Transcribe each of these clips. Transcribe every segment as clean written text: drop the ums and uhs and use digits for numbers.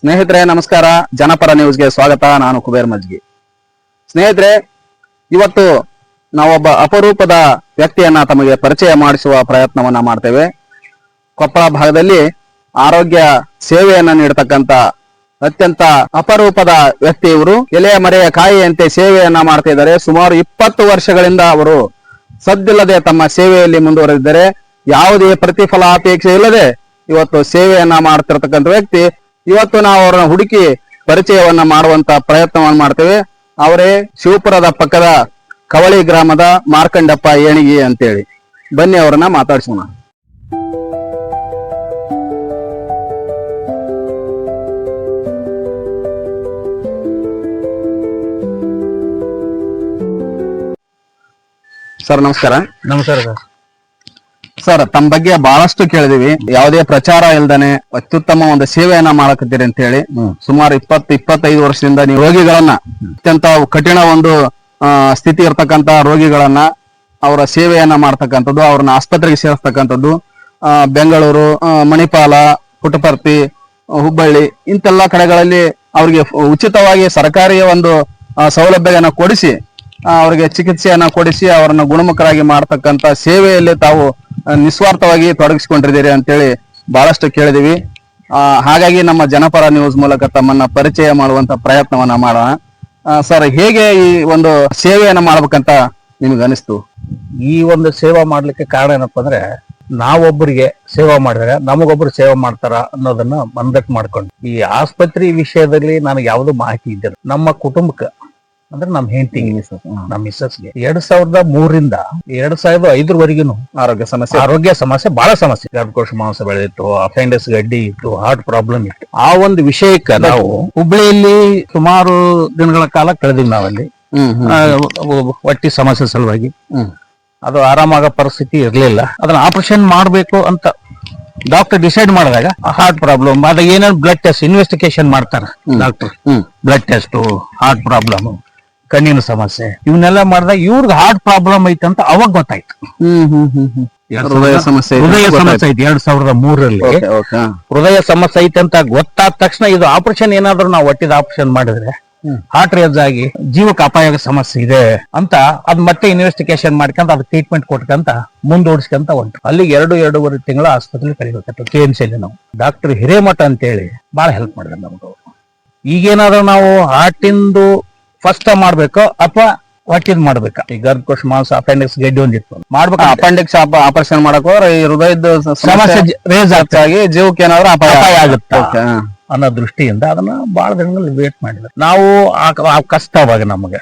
ಸ್ನೇಹಿತರೆ ನಮಸ್ಕಾರ, ಜನಪರ ನ್ಯೂಸ್ಗೆ ಸ್ವಾಗತ. ನಾನು ಕುಬೇರ್ ಮಜ್ಗಿ. ಸ್ನೇಹಿತರೆ, ಇವತ್ತು ನಾವೊಬ್ಬ ಅಪರೂಪದ ವ್ಯಕ್ತಿಯನ್ನ ತಮಗೆ ಪರಿಚಯ ಮಾಡಿಸುವ ಪ್ರಯತ್ನವನ್ನ ಮಾಡ್ತೇವೆ. ಕೊಪ್ಪಳ ಭಾಗದಲ್ಲಿ ಆರೋಗ್ಯ ಸೇವೆಯನ್ನ ನೀಡತಕ್ಕಂತ ಅತ್ಯಂತ ಅಪರೂಪದ ವ್ಯಕ್ತಿ ಇವರು. ಎಲೆಯ ಮರೆಯ ಕಾಯಿಯಂತೆ ಸೇವೆಯನ್ನ ಮಾಡ್ತಾ ಇದ್ದಾರೆ. ಸುಮಾರು 20 ವರ್ಷಗಳಿಂದ ಅವರು ಸದ್ದಿಲ್ಲದೆ ತಮ್ಮ ಸೇವೆಯಲ್ಲಿ ಮುಂದುವರೆದಿದ್ದಾರೆ. ಯಾವುದೇ ಪ್ರತಿಫಲಾಪೇಕ್ಷೆ ಇಲ್ಲದೆ ಇವತ್ತು ಸೇವೆಯನ್ನ ಮಾಡ್ತಿರ್ತಕ್ಕಂಥ ವ್ಯಕ್ತಿ. ಇವತ್ತು ನಾವು ಅವರನ್ನ ಹುಡುಕಿ ಪರಿಚಯವನ್ನ ಮಾಡುವಂತ ಪ್ರಯತ್ನವನ್ನ ಮಾಡ್ತೇವೆ. ಅವರೇ ಶಿವಪುರದ ಪಕ್ಕದ ಕವಳಿ ಗ್ರಾಮದ ಮಾರ್ಕಂಡಪ್ಪ ಏಣಿಗಿ ಅಂತೇಳಿ. ಬನ್ನಿ ಅವರನ್ನ ಮಾತಾಡ್ಸೋಣ. ಸರ್ ನಮಸ್ಕಾರ. ನಮಸ್ಕಾರ ಸರ್. ಸರ್, ತಮ್ಮ ಬಗ್ಗೆ ಬಹಳಷ್ಟು ಕೇಳಿದೀವಿ. ಯಾವುದೇ ಪ್ರಚಾರ ಇಲ್ದಾನೆ ಅತ್ಯುತ್ತಮ ಒಂದು ಸೇವೆಯನ್ನ ಮಾಡಕತ್ತೀರಿ ಅಂತ ಹೇಳಿ. ಸುಮಾರು 20-25 ವರ್ಷದಿಂದ ನೀವು ರೋಗಿಗಳನ್ನ, ಅತ್ಯಂತ ಕಠಿಣ ಒಂದು ಸ್ಥಿತಿ ಇರ್ತಕ್ಕಂತ ರೋಗಿಗಳನ್ನ ಅವರ ಸೇವೆಯನ್ನ ಮಾಡ್ತಕ್ಕಂಥದ್ದು, ಅವ್ರನ್ನ ಆಸ್ಪತ್ರೆಗೆ ಸೇರಿಸ್ತಕ್ಕಂಥದ್ದು, ಬೆಂಗಳೂರು, ಮಣಿಪಾಲ, ಪುಟ್ಟಪರ್ತಿ, ಹುಬ್ಬಳ್ಳಿ ಇಂತೆಲ್ಲ ಕಡೆಗಳಲ್ಲಿ ಅವರಿಗೆ ಉಚಿತವಾಗಿ ಸರ್ಕಾರಿ ಒಂದು ಸೌಲಭ್ಯವನ್ನ ಕೊಡಿಸಿ ಅವರಿಗೆ ಚಿಕಿತ್ಸೆಯನ್ನ ಕೊಡಿಸಿ ಅವರನ್ನ ಗುಣಮುಖರಾಗಿ ಮಾಡ್ತಕ್ಕಂತ ಸೇವೆಯಲ್ಲಿ ತಾವು ನಿಸ್ವಾರ್ಥವಾಗಿ ತೊಡಗಿಸಿಕೊಂಡಿದ್ದೀರಿ ಅಂತೇಳಿ ಬಹಳಷ್ಟು ಕೇಳಿದೀವಿ. ಹಾಗಾಗಿ ನಮ್ಮ ಜನಪರ ನ್ಯೂಸ್ ಮೂಲಕ ತಮ್ಮನ್ನ ಪರಿಚಯ ಮಾಡುವಂತ ಪ್ರಯತ್ನವನ್ನ ಮಾಡೋಣ. ಸರ್, ಹೇಗೆ ಈ ಒಂದು ಸೇವೆಯನ್ನ ಮಾಡ್ಬೇಕಂತ ನಿಮ್ಗೆ ಅನಿಸ್ತು? ಈ ಒಂದು ಸೇವಾ ಮಾಡ್ಲಿಕ್ಕೆ ಕಾರಣ ಏನಪ್ಪಾ ಅಂದ್ರೆ, ನಾವೊಬ್ಬರಿಗೆ ಸೇವಾ ಮಾಡಿದ್ರೆ ನಮಗೊಬ್ರು ಸೇವಾ ಮಾಡ್ತಾರ ಅನ್ನೋದನ್ನ ಮನದಟ್ಟು ಮಾಡ್ಕೊಂಡು, ಈ ಆಸ್ಪತ್ರೆ ವಿಷಯದಲ್ಲಿ ನನಗೆ ಯಾವ್ದು ಮಾಹಿತಿ ಇದ್ದಿಲ್ಲ. ನಮ್ಮ ಕುಟುಂಬಕ್ಕೆ ಅಂದ್ರೆ ನಮ್ಮ ಹೆಂಡತಿ, ನಮ್ಮ ಮಿಸ್ಸಸ್ಗೆ 2003ರಿಂದ 2005 ಆರೋಗ್ಯ ಸಮಸ್ಯೆ ಬಹಳ ಸಮಸ್ಯೆ. ಗರ್ಭಕೋಶ ಮಾಂಸ ಬೆಳೆದಿತ್ತು, ಅಪೆಂಡಿಕ್ಸ್ ಗಡ್ಡಿ ಇತ್ತು, ಹಾರ್ಟ್ ಪ್ರಾಬ್ಲಮ್ ಇತ್ತು. ಆ ಒಂದು ವಿಷಯಕ್ಕೆ ನಾವು ಹುಬ್ಳಿಯಲ್ಲಿ ಸುಮಾರು ದಿನಗಳ ಕಾಲ ಕಳೆದಿವಿ. ನಾವಲ್ಲಿ ಹೊಟ್ಟಿ ಸಮಸ್ಯೆ ಸಲುವಾಗಿ ಅದು ಆರಾಮಾಗೋ ಪರಿಸ್ಥಿತಿ ಇರ್ಲಿಲ್ಲ. ಅದನ್ನ ಆಪರೇಷನ್ ಮಾಡ್ಬೇಕು ಅಂತ ಡಾಕ್ಟರ್ ಡಿಸೈಡ್ ಮಾಡಿದಾಗ ಹಾರ್ಟ್ ಪ್ರಾಬ್ಲಮ್ ಅದ ಏನೇನು ಬ್ಲಡ್ ಟೆಸ್ಟ್ ಇನ್ವೆಸ್ಟಿಗೇಷನ್ ಮಾಡ್ತಾರ doctor. Blood test, heart problem, ಕಣ್ಣಿನ ಸಮಸ್ಯೆ ಇವನ್ನೆಲ್ಲ ಮಾಡಿದಾಗ ಇವ್ರಿಗೆ ಹಾರ್ಟ್ ಪ್ರಾಬ್ಲಮ್ ಐತೆ ಅಂತ ಅವಾಗ ಗೊತ್ತಾಯ್ತು. ಹೃದಯ ಸಮಸ್ಯೆ ಐತಿ 2003ರಲ್ಲಿ ಹೃದಯ ಸಮಸ್ಯೆ ಐತೆ ಅಂತ ಗೊತ್ತಾದ ತಕ್ಷಣ ಇದು ಆಪರೇಷನ್ ಏನಾದ್ರು ನಾವು ಹೊಟ್ಟಿದ ಆಪರೇಷನ್ ಮಾಡಿದ್ರೆ ಹಾರ್ಟ್ ರೇಜ್ ಆಗಿ ಜೀವಕ್ಕೆ ಅಪಾಯ ಸಮಸ್ಯೆ ಇದೆ ಅಂತ ಅದ್ ಮತ್ತೆ ಇನ್ವೆಸ್ಟಿಗೇಷನ್ ಮಾಡ್ಕೊಂತ ಅದ್ ಟ್ರೀಟ್ಮೆಂಟ್ ಕೊಟ್ಕಂತ ಮುಂದೂಡಿಸ್ಕೊಂತ ಹೊಂಟು. ಅಲ್ಲಿಗೆ 2-2.5 ತಿಂಗಳ ಆಸ್ಪತ್ರೆ ಕರಿಬೇಕಾಯ್ತು. KMC ನಾವು ಡಾಕ್ಟರ್ ಹಿರೇಮಠ ಅಂತೇಳಿ ಬಹಳ ಹೆಲ್ಪ್ ಮಾಡಿದ್ರು ನಮ್ಗೆ. ಈಗೇನಾದ್ರು ನಾವು ಹಾರ್ಟಿಂದು ಫಸ್ಟ್ ಮಾಡ್ಬೇಕು ಅಥವಾ ಹೊಟ್ಟಿದ್ ಮಾಡ್ಬೇಕಾ? ಈ ಗರ್ಭಕೋಶ ಮಾಂಸ ಅಪೆಂಡಿಕ್ಸ್ ಗಡ್ಡಿ ಒಂದಿತ್ತು ಮಾಡ್ಬೇಕು. ಅಪೆಂಡಿಕ್ಸ್ ಆಪರೇಷನ್ ಮಾಡಕ್ ಹೋದ್ರೆ ಈ ಹೃದಯದ ಸಮಸ್ಯೆ ರೇಸ್ ಹೆಚ್ಚಾಗಿ ಜೀವಕ್ಕೆ ಏನಾದ್ರು ಅಪಾಯ ಆಗುತ್ತೆ ಅನ್ನೋ ದೃಷ್ಟಿಯಿಂದ ಅದನ್ನ ಬಹಳ ದಿನಗಳಲ್ಲಿ ವೇಟ್ ಮಾಡಿದ್ರು ನಾವು. ಕಷ್ಟ ಅವಾಗ ನಮಗೆ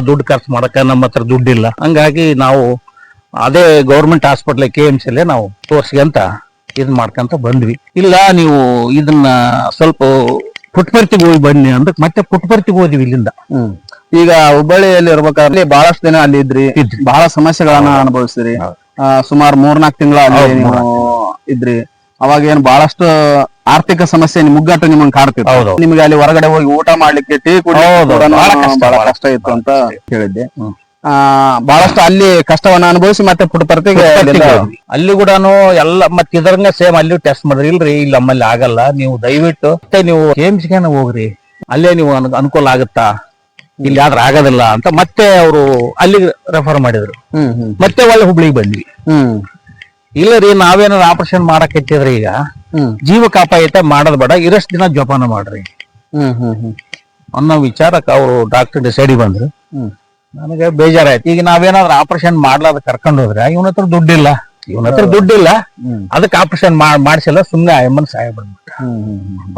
ದುಡ್ಡು ಖರ್ಚು ಮಾಡಕ ನಮ್ಮ ಹತ್ರ ದುಡ್ಡಿಲ್ಲ. ಹಂಗಾಗಿ ನಾವು ಅದೇ ಗೌರ್ಮೆಂಟ್ ಹಾಸ್ಪಿಟ್ಲ್ KMC ಅಲ್ಲೇ ನಾವು ತೋರ್ಸ್ಕೊಂತ ಇದ್ ಮಾಡ್ಕೊಂತ ಬಂದ್ವಿ. ಇಲ್ಲ ನೀವು ಇದನ್ನ ಸ್ವಲ್ಪ ಪುಟ್ಟಪರ್ತಿಗೆ ಹೋಗಿ ಬನ್ನಿ ಅಂದ್ರೆ ಮತ್ತೆ ಪುಟ್ಟಪರ್ತಿಗೆ ಹೋದ್ವಿ ಇಲ್ಲಿಂದ. ಈಗ ಹುಬ್ಬಳ್ಳಿಯಲ್ಲಿ ಇರ್ಬೇಕಾದ್ರೆ ಬಹಳಷ್ಟು ದಿನ ಅಲ್ಲಿ ಇದ್ರಿ, ಬಹಳ ಸಮಸ್ಯೆಗಳನ್ನ ಅನುಭವಿಸಿದ್ರಿ. ಸುಮಾರು 3-4 ತಿಂಗಳ ಅಲ್ಲಿ ನೀವು ಇದ್ರಿ. ಅವಾಗ ಏನ್ ಬಹಳಷ್ಟು ಆರ್ಥಿಕ ಸಮಸ್ಯೆ ಮುಗ್ಗಟ್ಟು ನಿಮ್ಮನ್ನ ಕಾಡ್ತಿತ್ತು. ನಿಮ್ಗೆ ಅಲ್ಲಿ ಹೊರಗಡೆ ಹೋಗಿ ಊಟ ಮಾಡ್ಲಿಕ್ಕೆ, ಟೀ ಕುಡಿಯೋದು ಬಹಳ ಕಷ್ಟ ಇತ್ತು ಅಂತ ಹೇಳಿದ್ದೆ. ಬಹಳಷ್ಟು ಅಲ್ಲಿ ಕಷ್ಟವನ್ನ ಅನುಭವಿಸಿ ಮತ್ತೆ ಪುಟ್ಟಪರ್ತಿಗೆ ಅಲ್ಲಿ ಕೂಡ ಎಲ್ಲ ಮತ್ತೆ ಇದರಂಗ ಸೇಮ್ ಅಲ್ಲಿ ಟೆಸ್ಟ್ ಮಾಡಿದ್ರಿ. ಇಲ್ರಿ ಇಲ್ಲಿ ನಮ್ಮಲ್ಲಿ ಆಗಲ್ಲ, ನೀವು ದಯವಿಟ್ಟು ಮತ್ತೆ ನೀವು KMCಗೆ ಹೋಗ್ರಿ, ಅಲ್ಲೇ ನೀವು ಅನುಕೂಲ ಆಗುತ್ತಾ, ಇಲ್ಲಿ ಆದ್ರೆ ಆಗೋದಿಲ್ಲ ಅಂತ ಮತ್ತೆ ಅವರು ಅಲ್ಲಿಗೆ ರೆಫರ್ ಮಾಡಿದ್ರು. ಮತ್ತೆ ಒಳ್ಳೆ ಹುಬ್ಳಿಗೆ ಬಂದ್ವಿ. ಇಲ್ಲ ರೀ, ನಾವೇನಾದ್ರು ಆಪರೇಷನ್ ಮಾಡಕ್ ಇಟ್ಟಿದ್ರಿ, ಈಗ ಜೀವಕ್ಕೆ ಅಪಾಯ ಐತೆ, ಮಾಡೋದ್ ಬೇಡ, ಇರಷ್ಟು ದಿನ ಜೋಪಾನ ಮಾಡ್ರಿ ಅನ್ನೋ ವಿಚಾರಕ್ಕೆ ಅವರು ಡಾಕ್ಟರ್ ಡಿಸೈಡ್ ಬಂದ್ರು. ನನಗೆ ಬೇಜಾರಾಯ್ತು. ಈಗ ನಾವೇನಾದ್ರು ಆಪರೇಷನ್ ಮಾಡ್ಲಾದ ಕರ್ಕೊಂಡು ಹೋದ್ರೆ ಇವನ ಹತ್ರ ದುಡ್ಡಿಲ್ಲ, ಅದಕ್ಕೆ ಆಪರೇಷನ್ ಮಾಡ್ಸಿಲ್ಲ, ಸುಮ್ನೆ ಅಮ್ಮನ್ ಸಹಾಯ ಬಂದ್ಬಿಟ್ಟ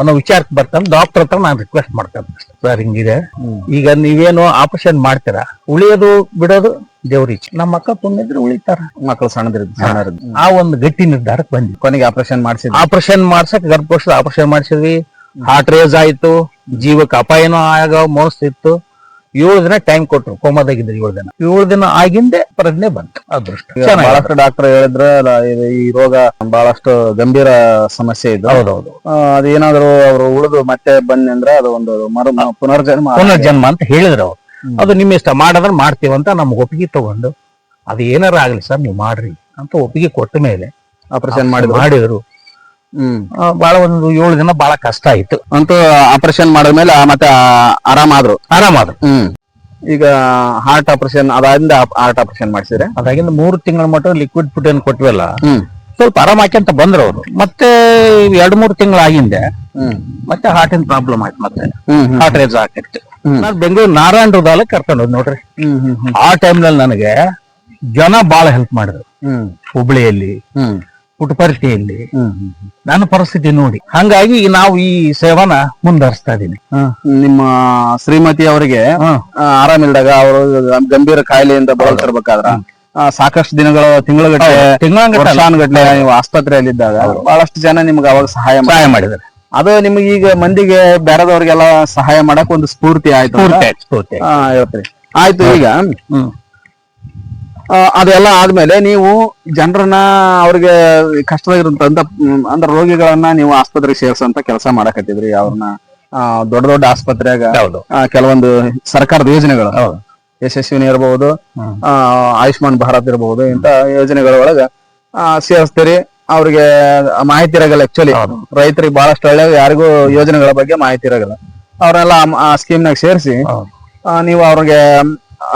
ಅನ್ನೋ ವಿಚಾರಕ್ಕೆ ಬರ್ತಂತ ಡಾಕ್ಟರ್ ಹತ್ರ ನಾನು ರಿಕ್ವೆಸ್ಟ್ ಮಾಡ್ಕೊಂತ, ಸರ್ ಹಿಂಗಿದೆ, ಈಗ ನೀವೇನು ಆಪರೇಷನ್ ಮಾಡ್ತೀರಾ, ಉಳಿಯೋದು ಬಿಡೋದು ದೇವ್ರೀಚ್, ನಮ್ಮ ಮಕ್ಕಳು ತುಂಬಿದ್ರೆ ಉಳಿತಾರ, ಮಕ್ಕಳು ಸಣ್ಣದಿದ್ರು. ಆ ಒಂದು ಗಟ್ಟಿ ನಿರ್ಧಾರಕ್ಕೆ ಬಂದ್ವಿ. ಕೊನೆಗೆ ಆಪರೇಷನ್ ಮಾಡ್ಸಕ್ ಗರ್ಭಕೋಶದ ಆಪರೇಷನ್ ಮಾಡ್ಸಿದ್ವಿ. ಹಾರ್ಟ್ ರೇಸ್ ಆಯ್ತು, ಜೀವಕ್ಕೆ ಅಪಾಯನೂ ಆಗ ಮೋಸ್ತಿತ್ತು. 7 ದಿನ ಟೈಮ್ ಕೊಟ್ರು, ಕೋಮಾದಾಗಿದ್ರು 7 ದಿನ ಆಗಿಂದೆ ಪ್ರಜ್ಞೆ ಬಂತು. ಅದೃಷ್ಟ. ಬಹಳಷ್ಟು ಡಾಕ್ಟರ್ ಹೇಳಿದ್ರ ಈ ರೋಗ ಬಹಳಷ್ಟು ಗಂಭೀರ ಸಮಸ್ಯೆ ಇದೆ. ಹೌದೌದು. ಅದೇನಾದ್ರು ಅವ್ರು ಉಳಿದು ಮತ್ತೆ ಬನ್ನಿ ಅಂದ್ರೆ ಅದು ಒಂದು ಪುನರ್ಜನ್ಮ ಅಂತ ಹೇಳಿದ್ರು ಅವ್ರು. ಅದು ನಿಮ್ಮ ಇಷ್ಟ, ಮಾಡಿದ್ರೆ ಮಾಡ್ತೀವಂತ ನಮ್ಗೆ ಒಪ್ಪಿಗೆ ತಗೊಂಡು ಅದು ಏನಾರ ಆಗ್ಲಿ ಸರ್ ನೀವು ಮಾಡ್ರಿ ಅಂತ ಒಪ್ಪಿಗೆ ಕೊಟ್ಟ ಮೇಲೆ ಆಪರೇಷನ್ ಮಾಡಿದ್ರು. ಬಹಳ ಒಂದು 7 ದಿನ ಬಹಳ ಕಷ್ಟ ಆಯ್ತು. ಅಂತೂ ಆಪರೇಷನ್ ಮಾಡಿದ್ಮೇಲೆ ಮತ್ತೆ ಆರಾಮಾದ್ರು. ಈಗ ಹಾರ್ಟ್ ಆಪರೇಷನ್ ಅದಾದಿಂದ ಹಾರ್ಟ್ ಆಪರೇಷನ್ ಮಾಡಿಸಿದ್ರೆ ಅದಾಗಿಂದ 3 ತಿಂಗಳ ಮಟ್ಟ ಲಿಕ್ವಿಡ್ ಫುಡ್ ಏನ್ ಕೊಟ್ವಲ್ಲ ಸ್ವಲ್ಪ ಆರಾಮ ಹಾಕ್ಯಂತ ಬಂದ್ರು ಅವ್ರು. ಮತ್ತೆ 2-3 ತಿಂಗಳು ಆಗಿಂದೆ ಮತ್ತೆ ಹಾರ್ಟಿನ ಪ್ರಾಬ್ಲಮ್ ಆಯ್ತು. ಮತ್ತೆ ಹಾರ್ಟ್ ರೇಸ್ ಆಗಿತ್ತು. ನಾನು ಬೆಂಗಳೂರು ನಾರಾಯಣ ಹೃದಯ ಕರ್ಕೊಂಡು ಹೋದ್ ನೋಡ್ರಿ. ಆ ಟೈಮ್ನಲ್ಲಿ ನನಗೆ ಜನ ಬಹಳ ಹೆಲ್ಪ್ ಮಾಡಿದ್ರು. ಹುಬ್ಳಿಯಲ್ಲಿ, ಪುಟ್ಟಪರ್ತಿಯಲ್ಲಿ ನನ್ನ ಪರಿಸ್ಥಿತಿ ನೋಡಿ, ಹಂಗಾಗಿ ನಾವು ಈ ಸೇವನ ಮುಂದುವರಿಸ್ತಾ ಇದೀನಿ. ನಿಮ್ಮ ಶ್ರೀಮತಿ ಅವರಿಗೆ ಆರಾಮಿಲ್ದಾಗ ಅವರು ಗಂಭೀರ ಕಾಯಿಲೆಯಿಂದ ಬಳಲ್ತಿರ್ಬೇಕಾದ್ರ ಸಾಕಷ್ಟು ದಿನಗಳು ತಿಂಗಳಗಟ್ಟಲೆ ನೀವು ಆಸ್ಪತ್ರೆಯಲ್ಲಿದ್ದಾಗ ಬಹಳಷ್ಟು ಜನ ನಿಮ್ಗೆ ಅವಾಗ ಸಹಾಯ ಮಾಡಿದ್ದಾರೆ. ಅದು ನಿಮ್ಗೆ ಈಗ ಮಂದಿಗೆ ಬೇರೆದವ್ರಿಗೆಲ್ಲ ಸಹಾಯ ಮಾಡಕ್ ಒಂದು ಸ್ಫೂರ್ತಿ ಆಯ್ತು. ಆಯ್ತು. ಈಗ ಅದೆಲ್ಲ ಆದ್ಮೇಲೆ ನೀವು ಜನರನ್ನ ಅವ್ರಿಗೆ ಕಷ್ಟದಾಗಿರುವಂತ ಅಂದ್ರೆ ರೋಗಿಗಳನ್ನ ನೀವು ಆಸ್ಪತ್ರೆಗೆ ಸೇರ್ಸಂತ ಕೆಲಸ ಮಾಡಕತ್ತಿದ್ರಿ. ಅವ್ರನ್ನ ದೊಡ್ಡ ದೊಡ್ಡ ಆಸ್ಪತ್ರೆಯಾಗ ಕೆಲವೊಂದು ಸರ್ಕಾರದ ಯೋಜನೆಗಳು ಯಶಸ್ವಿನಿ ಇರಬಹುದು, ಆಯುಷ್ಮಾನ್ ಭಾರತ್ ಇರಬಹುದು, ಇಂತ ಯೋಜನೆಗಳ ಒಳಗ ಸೇರಿಸ್ತೀರಿ. ಅವ್ರಿಗೆ ಮಾಹಿತಿ ಇರಲ್ಲ. ಆಕ್ಚುಲಿ ರೈತರಿಗೆ ಬಹಳಷ್ಟು ಒಳ್ಳೆ, ಯಾರಿಗೂ ಯೋಜನೆಗಳ ಬಗ್ಗೆ ಮಾಹಿತಿ ಇರಲ್ಲ. ಅವ್ರೆಲ್ಲ ಆ ಸ್ಕೀಮ್ನಾಗ ಸೇರಿಸಿ ನೀವು ಅವ್ರಿಗೆ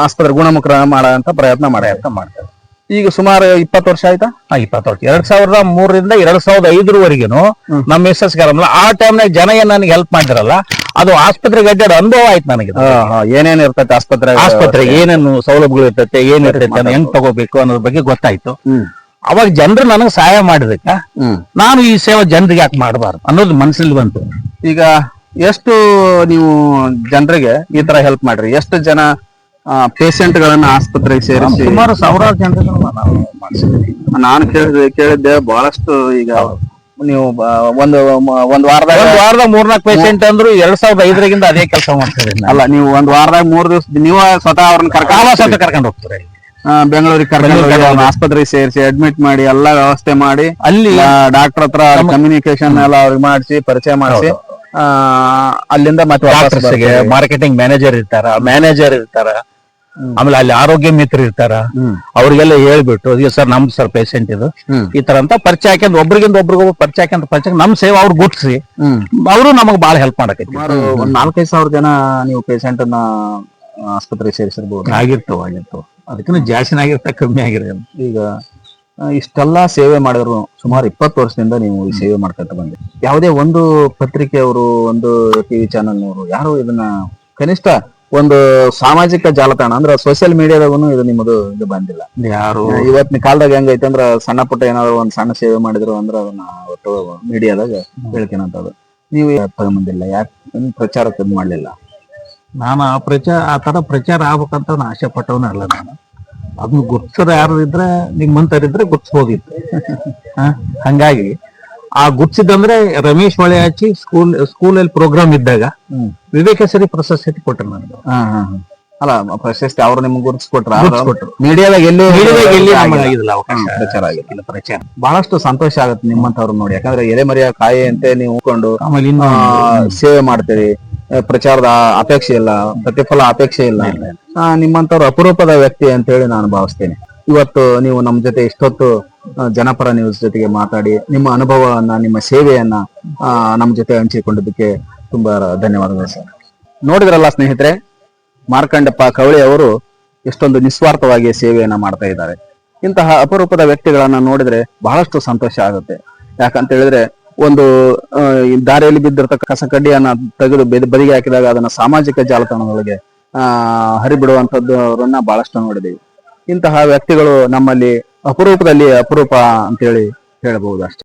ಆಸ್ಪತ್ರೆ ಗುಣಮುಖ ಮಾಡಂತ ಪ್ರಯತ್ನ ಮಾಡ್ತಾರೆ. ಈಗ ಸುಮಾರು 20 ವರ್ಷ ಆಯ್ತಾ? 20 ವರ್ಷ. 2003ರಿಂದ 2005 ನಮ್ಮ ಮಿಸ್ಸಸ್ ಗರಮಲ್ಲ ಆ ಟೈಮ್ನಾಗ ಜನ ಏನ್ ನನಗೆ ಹೆಲ್ಪ್ ಮಾಡಿದ್ರಲ್ಲ, ಅದು ಆಸ್ಪತ್ರೆಗೆ ಅಡ್ಡಾಡ ಅನುಭವ ಆಯ್ತು ನನಗೆ. ಏನೇನ್ ಇರ್ತೈತೆ ಆಸ್ಪತ್ರೆಗೆ ಏನೇನು ಸೌಲಭ್ಯಗಳು ಇರ್ತೈತೆ, ಏನ್ ಇರ್ತೈತೆ, ಹೆಂಗ್ ತಗೋಬೇಕು ಅನ್ನೋದ್ರ ಬಗ್ಗೆ ಗೊತ್ತಾಯ್ತು. ಅವಾಗ ಜನರು ನನಗೆ ಸಹಾಯ ಮಾಡಿದಕ್ಕ ನಾನು ಈ ಸೇವೆ ಜನರಿಗೆ ಯಾಕೆ ಮಾಡಬಾರ್ದು ಅನ್ನೋದು ಮನಸ್ಸಲ್ಲಿ ಬಂತು. ಈಗ ಎಷ್ಟು ನೀವು ಜನರಿಗೆ ಈ ತರ ಹೆಲ್ಪ್ ಮಾಡ್ರಿ? ಎಷ್ಟು ಜನ ಪೇಷಂಟ್ ಗಳನ್ನ ಆಸ್ಪತ್ರೆಗೆ ಸೇರಿಸಿ? ಸುಮಾರು 1000 ಜನರನ್ನ ನಾವು ಮಾಡಿಸಿದ್ವಿ. ನಾನು ಕೇಳಿದ್ದೆ ಬಹಳಷ್ಟು. ಈಗ ನೀವು ಒಂದ್ ವಾರದಾಗ 3-4 ಪೇಷಂಟ್ ಅಂದ್ರು 2005ರಿಂದ ಅದೇ ಕೆಲಸ ಮಾಡ್ತಾರೆ. ಅಲ್ಲ, ನೀವು ಒಂದ್ ವಾರದಾಗ 3 ದಿವಸ ನೀವು ಸ್ವತಃ ಅವ್ರನ್ನ ಕರ್ಕೊಂಡು ಹೋಗ್ತಾರೆ. ಬೆಂಗಳೂರಿಗೆ ಕರ್ಕೊಂಡು ಆಸ್ಪತ್ರೆಗೆ ಸೇರಿಸಿ ಅಡ್ಮಿಟ್ ಮಾಡಿ ಎಲ್ಲಾ ವ್ಯವಸ್ಥೆ ಮಾಡಿ ಅಲ್ಲಿ ಡಾಕ್ಟರ್ ಹತ್ರ ಕಮ್ಯುನಿಕೇಶನ್ ಎಲ್ಲ ಅವ್ರಿಗೆ ಮಾಡಿಸಿ ಪರಿಚಯ ಮಾಡಿಸಿ ಅಲ್ಲಿಂದ ಮತ್ತೆ ಮಾರ್ಕೆಟಿಂಗ್ ಮ್ಯಾನೇಜರ್ ಇರ್ತಾರ, ಆಮೇಲೆ ಅಲ್ಲಿ ಆರೋಗ್ಯ ಮಿತ್ರ ಇರ್ತಾರ, ಅವ್ರಿಗೆಲ್ಲ ಹೇಳ್ಬಿಟ್ಟು ಸರ್ ನಮ್ದು ಸರ್ ಪೇಷಂಟ್ ಇದು ಈ ತರ ಅಂತ ಪರಿಚಯ ಹಾಕ್ಯಂಡ್ ಒಬ್ರಿಗಿಂದ ಒಬ್ರಿಗೊಬ್ಬ ಪರಿಚಯ ಹಾಕ್ಯಂತ ನಮ್ ಸೇವೆ ಅವ್ರು ಗುರ್ತಿಸಿ ಅವರು ನಮಗ್ ಬಹಳ ಹೆಲ್ಪ್ ಮಾಡಕೈತಿ. ಒಂದ್ 4-5 ಸಾವಿರ ಜನ ನೀವು ಪೇಷಂಟ್ ಅನ್ನ ಆಸ್ಪತ್ರೆಗೆ ಸೇರಿಸಿರ್ಬೋದು. ಆಗಿರ್ತಾವ ಅದಕ್ಕಿಂತ ಜಾಸ್ತಿನ ಆಗಿರ್ತ, ಕಮ್ಮಿ ಆಗಿರೋದು. ಈಗ ಇಷ್ಟೆಲ್ಲಾ ಸೇವೆ ಮಾಡಿದ್ರು ಸುಮಾರು 20 ವರ್ಷದಿಂದ ನೀವು ಈ ಸೇವೆ ಮಾಡ್ಕೊಂತ ಬಂದ್ರಿ. ಯಾವುದೇ ಒಂದು ಪತ್ರಿಕೆಯವರು, ಒಂದು ಟಿವಿ ಚಾನೆಲ್ನವರು ಯಾರು ಇದನ್ನ ಕನಿಷ್ಠ ಒಂದು ಸಾಮಾಜಿಕ ಜಾಲತಾಣ ಅಂದ್ರೆ ಸೋಷಿಯಲ್ ಮೀಡಿಯಾದಾಗೂ ಇದು ನಿಮ್ಮದು ಇದು ಬಂದಿಲ್ಲ. ಯಾರು ಇವತ್ತಿನ ಕಾಲದಾಗ ಹೆಂಗೈತೆ ಅಂದ್ರ ಸಣ್ಣ ಪುಟ್ಟ ಏನಾದ್ರು ಒಂದ್ ಸಣ್ಣ ಸೇವೆ ಮಾಡಿದ್ರು ಅಂದ್ರ ಅದನ್ನ ಒಟ್ಟು ಮೀಡಿಯಾದಾಗ ಹೇಳ್ಕೇನಂತದ್ದು. ನೀವು ತಗೊಂಬಂದಿಲ್ಲ, ಯಾಕೆ ಪ್ರಚಾರಕ್ಕೆ ಮಾಡ್ಲಿಲ್ಲ? ನಾನು ಆ ತರ ಪ್ರಚಾರ ಆಗ್ಬೇಕಂತ ನಾನು ಆಸೆ ಪಟ್ಟವನ ಅಲ್ಲ. ನಾನು ಅದನ್ನ ಗುರ್ಸರ ಯಾರು ಇದ್ರೆ ನಿಮ್ಮಂತರಿದ್ರೆ ಗುರ್ಸ್ಬೋದಿತ್ತು. ಹಂಗಾಗಿ ಆ ಗುರ್ಸಿದಂದ್ರೆ ರಮೇಶ್ ಹೊಳೆಯಾಚಿ ಸ್ಕೂಲಲ್ಲಿ ಪ್ರೋಗ್ರಾಮ್ ಇದ್ದಾಗ ವಿವೇಕೇಶ್ವರಿ ಪ್ರಶಸ್ತಿ ಕೊಟ್ರು ನನಗೆ. ಅಲ್ಲ, ಪ್ರಶಸ್ತಿ ಅವ್ರು ನಿಮ್ಗೆ ಗುರ್ಸ್ಕೊಟ್ರು. ಮೀಡಿಯಾದಾಗ ಎಲ್ಲಿ ಪ್ರಚಾರ ಬಹಳಷ್ಟು ಸಂತೋಷ ಆಗುತ್ತೆ ನಿಮ್ಮಂತವ್ರು ನೋಡಿ. ಯಾಕಂದ್ರೆ ಎಲೆಮರಿಯ ಕಾಯಿ ಅಂತೆ ನೀವು ಉಳ್ಕೊಂಡು ಸೇವೆ ಮಾಡ್ತೀರಿ. ಪ್ರಚಾರದ ಅಪೇಕ್ಷೆ ಇಲ್ಲ, ಪ್ರತಿಫಲ ಅಪೇಕ್ಷೆ ಇಲ್ಲ. ನಿಮ್ಮಂತವ್ರು ಅಪರೂಪದ ವ್ಯಕ್ತಿ ಅಂತ ಹೇಳಿ ನಾನು ಭಾವಿಸ್ತೇನೆ. ಇವತ್ತು ನೀವು ನಮ್ ಜೊತೆ ಇಷ್ಟೊತ್ತು ಜನಪರ ನ್ಯೂಸ್ ಜೊತೆಗೆ ಮಾತಾಡಿ ನಿಮ್ಮ ಅನುಭವವನ್ನ, ನಿಮ್ಮ ಸೇವೆಯನ್ನ ನಮ್ ಜೊತೆ ಹಂಚಿಕೊಂಡಿದ್ದಕ್ಕೆ ತುಂಬಾ ಧನ್ಯವಾದಗಳು ಸರ್. ನೋಡಿದ್ರಲ್ಲ ಸ್ನೇಹಿತರೆ, ಮಾರ್ಕಂಡಪ್ಪ ಕವಳಿ ಅವರು ಎಷ್ಟೊಂದು ನಿಸ್ವಾರ್ಥವಾಗಿ ಸೇವೆಯನ್ನ ಮಾಡ್ತಾ ಇದ್ದಾರೆ. ಇಂತಹ ಅಪರೂಪದ ವ್ಯಕ್ತಿಗಳನ್ನ ನೋಡಿದ್ರೆ ಬಹಳಷ್ಟು ಸಂತೋಷ ಆಗುತ್ತೆ. ಯಾಕಂತ ಹೇಳಿದ್ರೆ ಒಂದು ದಾರಿಯಲ್ಲಿ ಬಿದ್ದಿರತಕ್ಕ ಕಸ ಕಡ್ಡಿಯನ್ನ ತೆಗೆದು ಬದಿಗೆ ಹಾಕಿದಾಗ ಅದನ್ನ ಸಾಮಾಜಿಕ ಜಾಲತಾಣದೊಳಗೆ ಹರಿಬಿಡುವಂತದ್ದು ಅವರನ್ನ ಬಹಳಷ್ಟು ನೋಡಿದೀವಿ. ಇಂತಹ ವ್ಯಕ್ತಿಗಳು ನಮ್ಮಲ್ಲಿ ಅಪರೂಪದಲ್ಲಿ ಅಪರೂಪ ಅಂತೇಳಿ ಹೇಳಬಹುದು ಅಷ್ಟೇ.